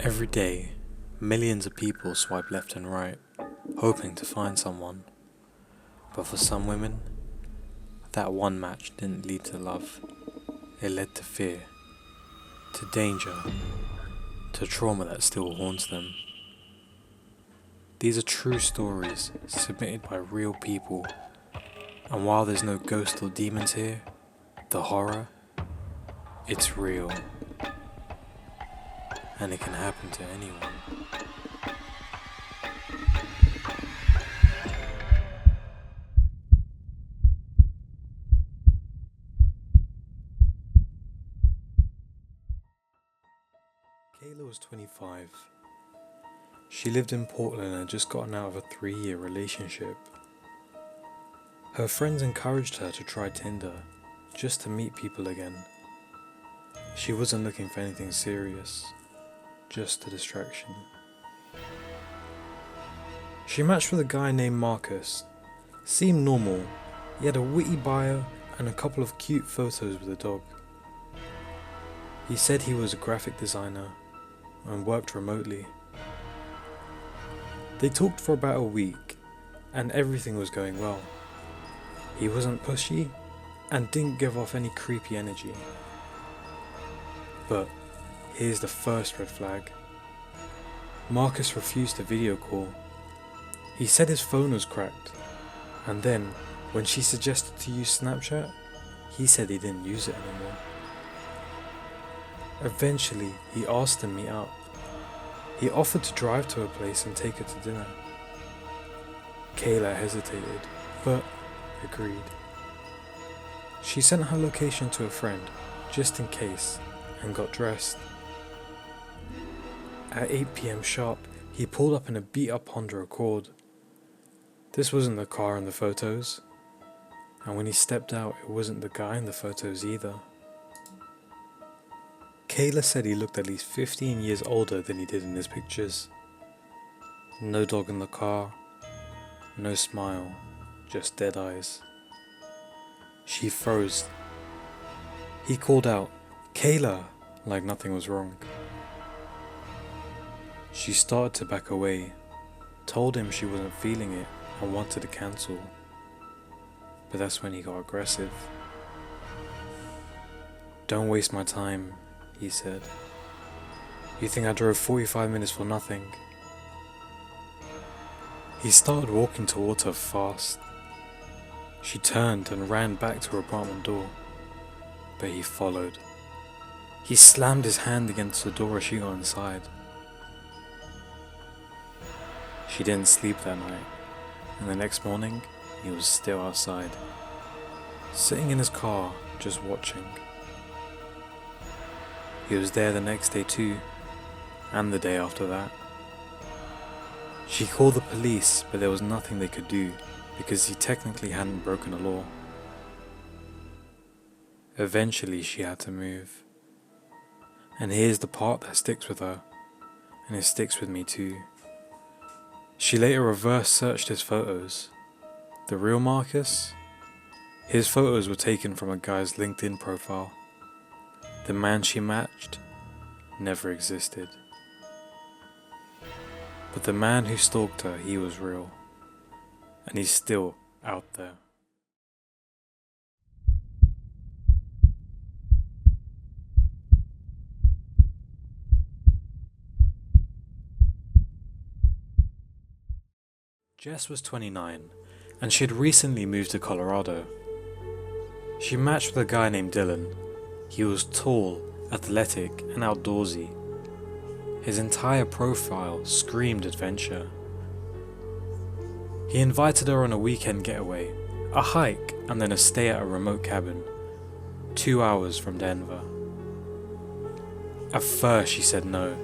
Every day, millions of people swipe left and right, hoping to find someone. But for some women, that one match didn't lead to love. It led to fear, to danger, to trauma that still haunts them. These are true stories submitted by real people, and while there's no ghost or demons here, the horror, it's real. And it can happen to anyone. Kayla was 25. She lived in Portland and had just gotten out of a 3-year relationship. Her friends encouraged her to try Tinder, just to meet people again. She wasn't looking for anything serious, just a distraction. She matched with a guy named Marcus. Seemed normal. He had a witty bio and a couple of cute photos with a dog. He said he was a graphic designer and worked remotely. They talked for about a week and everything was going well. He wasn't pushy and didn't give off any creepy energy. But here's the first red flag. Marcus refused to video call. He said his phone was cracked, and then when she suggested to use Snapchat, he said he didn't use it anymore. Eventually, he asked to meet up. He offered to drive to her place and take her to dinner. Kayla hesitated, but agreed. She sent her location to a friend, just in case, and got dressed. At 8 PM sharp, he pulled up in a beat-up Honda Accord. This wasn't the car in the photos, and when he stepped out, it wasn't the guy in the photos either. Kayla said he looked at least 15 years older than he did in his pictures. No dog in the car, no smile, just dead eyes. She froze. He called out, "Kayla," like nothing was wrong. She started to back away, told him she wasn't feeling it and wanted to cancel. But that's when he got aggressive. "Don't waste my time," he said. "You think I drove 45 minutes for nothing?" He started walking towards her fast. She turned and ran back to her apartment door, but he followed. He slammed his hand against the door as she got inside. She didn't sleep that night, and the next morning, he was still outside, sitting in his car, just watching. He was there the next day too, and the day after that. She called the police, but there was nothing they could do, because he technically hadn't broken a law. Eventually she had to move. And here's the part that sticks with her, and it sticks with me too. She later reverse searched his photos. The real Marcus? His photos were taken from a guy's LinkedIn profile. The man she matched never existed. But the man who stalked her, he was real. And he's still out there. Jess was 29, and she had recently moved to Colorado. She matched with a guy named Dylan. He was tall, athletic, and outdoorsy. His entire profile screamed adventure. He invited her on a weekend getaway, a hike, and then a stay at a remote cabin, 2 hours from Denver. At first she said no,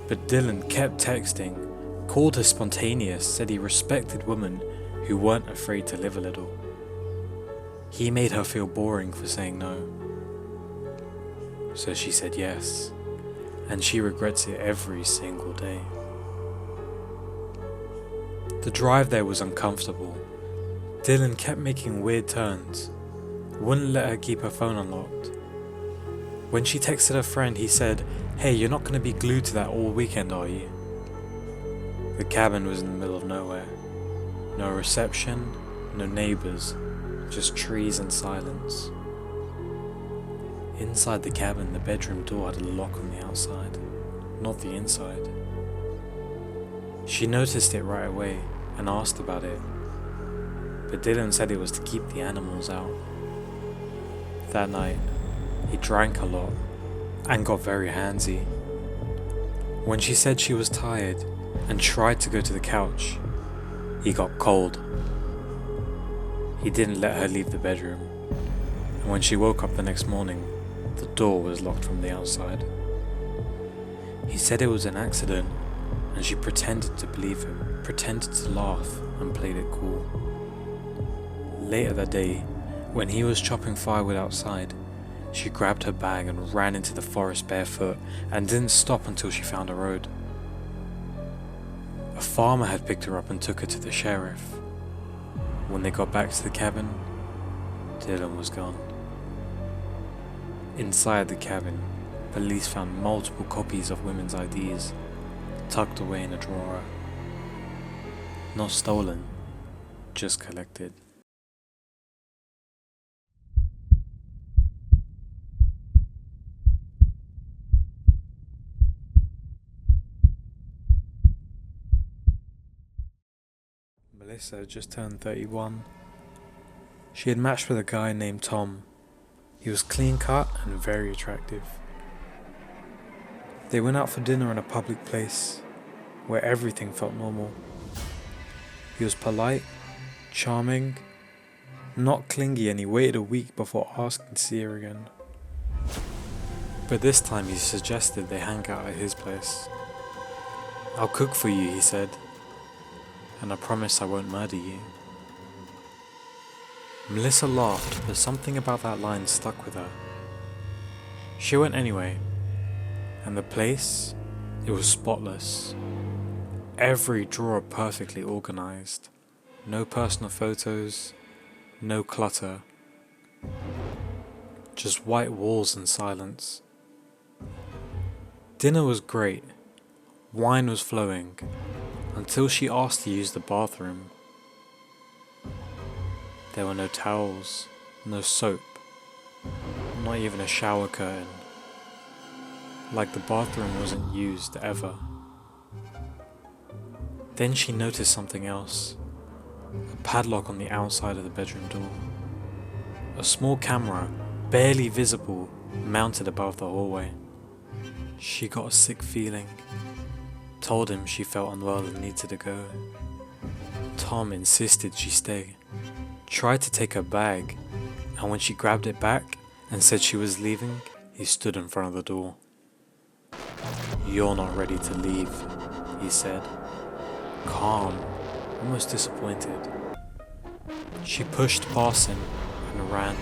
but Dylan kept texting, called her spontaneous, said he respected women who weren't afraid to live a little. He made her feel boring for saying no. So she said yes, and she regrets it every single day. The drive there was uncomfortable. Dylan kept making weird turns, wouldn't let her keep her phone unlocked. When she texted her friend, he said, "Hey, you're not going to be glued to that all weekend, are you?" The cabin was in the middle of nowhere. No reception, no neighbors, just trees and silence. Inside the cabin, the bedroom door had a lock on the outside, not the inside. She noticed it right away and asked about it, but Dylan said it was to keep the animals out. That night, he drank a lot and got very handsy. When she said she was tired and tried to go to the couch, he got cold. He didn't let her leave the bedroom, and when she woke up the next morning, the door was locked from the outside. He said it was an accident, and she pretended to believe him, pretended to laugh, and played it cool. Later that day, when he was chopping firewood outside, she grabbed her bag and ran into the forest barefoot and didn't stop until she found a road. A farmer had picked her up and took her to the sheriff. When they got back to the cabin, Dylan was gone. Inside the cabin, police found multiple copies of women's IDs tucked away in a drawer. Not stolen, just collected. Melissa had just turned 31. She had matched with a guy named Tom. He was clean cut and very attractive. They went out for dinner in a public place where everything felt normal. He was polite, charming, not clingy, and he waited a week before asking to see her again. But this time he suggested they hang out at his place. "I'll cook for you," he said, "and I promise I won't murder you." Melissa laughed, but something about that line stuck with her. She went anyway, and the place, it was spotless. Every drawer perfectly organized. No personal photos, no clutter. Just white walls and silence. Dinner was great. Wine was flowing, until she asked to use the bathroom. There were no towels, no soap, not even a shower curtain. Like the bathroom wasn't used ever. Then she noticed something else. A padlock on the outside of the bedroom door. A small camera, barely visible, mounted above the hallway. She got a sick feeling. Told him she felt unwell and needed to go. Tom insisted she stay. Tried to take her bag, and when she grabbed it back and said she was leaving, he stood in front of the door. "You're not ready to leave," he said, calm, almost disappointed. She pushed past him and ran,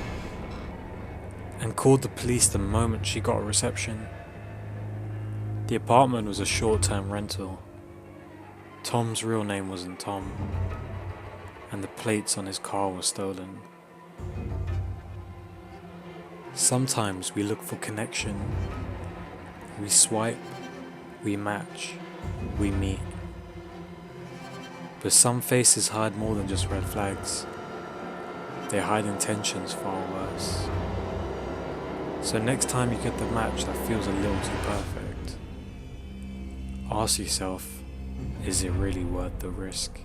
and called the police the moment she got a reception. The apartment was a short-term rental. Tom's real name wasn't Tom, and the plates on his car were stolen. Sometimes we look for connection. We swipe, we match, we meet. But some faces hide more than just red flags. They hide intentions far worse. So next time you get the match that feels a little too perfect, ask yourself, is it really worth the risk?